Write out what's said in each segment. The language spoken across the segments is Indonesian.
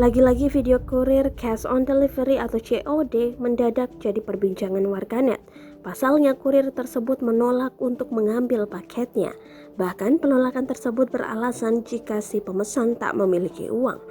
Lagi-lagi video kurir cash on delivery atau COD mendadak jadi perbincangan warganet. Pasalnya kurir tersebut menolak untuk mengambil paketnya. Bahkan penolakan tersebut beralasan jika si pemesan tak memiliki uang.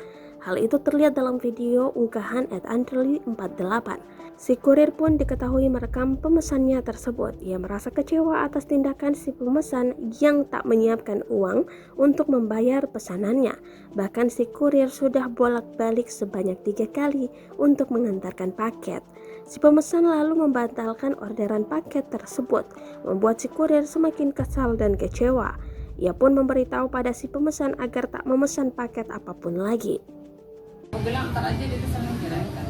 Hal itu terlihat dalam video unggahan @andrely48. Si kurir pun diketahui merekam pemesannya tersebut. Ia merasa kecewa atas tindakan si pemesan yang tak menyiapkan uang untuk membayar pesanannya. Bahkan si kurir sudah bolak-balik sebanyak 3 kali untuk mengantarkan paket. Si pemesan lalu membatalkan orderan paket tersebut, membuat si kurir semakin kesal dan kecewa. Ia pun memberitahu pada si pemesan agar tak memesan paket apapun lagi. Bilang ntar aja dia sama kirain kan.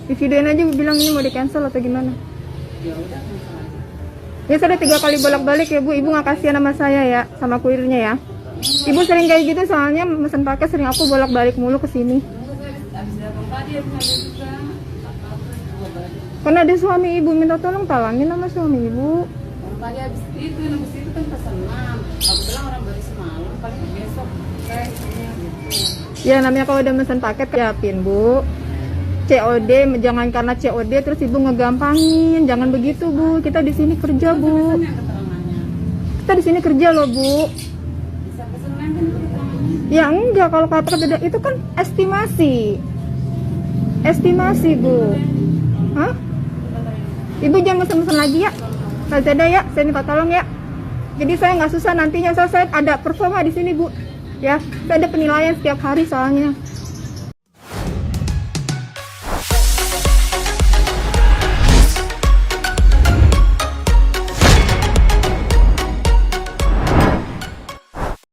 Di videoin aja bilang ini mau di cancel atau gimana? Ya udah cancel aja. Ya sudah 3 kali bolak-balik ya Bu, Ibu nggak kasihan sama saya ya, sama kurirnya ya. Ibu sering kayak gitu soalnya mesen paket sering aku bolak-balik mulu ke sini. Habis datang tadi habis ngambil juga. Apa-apa balik. Karena ada suami Ibu minta tolong talangin sama suami Ibu. Orang tadi habis itu kan pesanan. Aku bilang orang baru semalam paling besok kayak gitu. Ya namanya kalau udah mesen paket siapin Bu. COD jangan karena COD terus Ibu ngegampangin, jangan begitu Bu. Kita di sini kerja Bu. Kita di sini kerja loh Bu. Bisa pesanan kan keterangannya. Ya enggak, kalau kata beda itu kan estimasi. Estimasi Bu. Hah? Ibu jangan mesen-mesen lagi ya. Lazada ya, saya minta tolong ya. Jadi saya nggak susah nantinya, saya ada performa di sini Bu. Ya, saya ada penilaian setiap hari soalnya.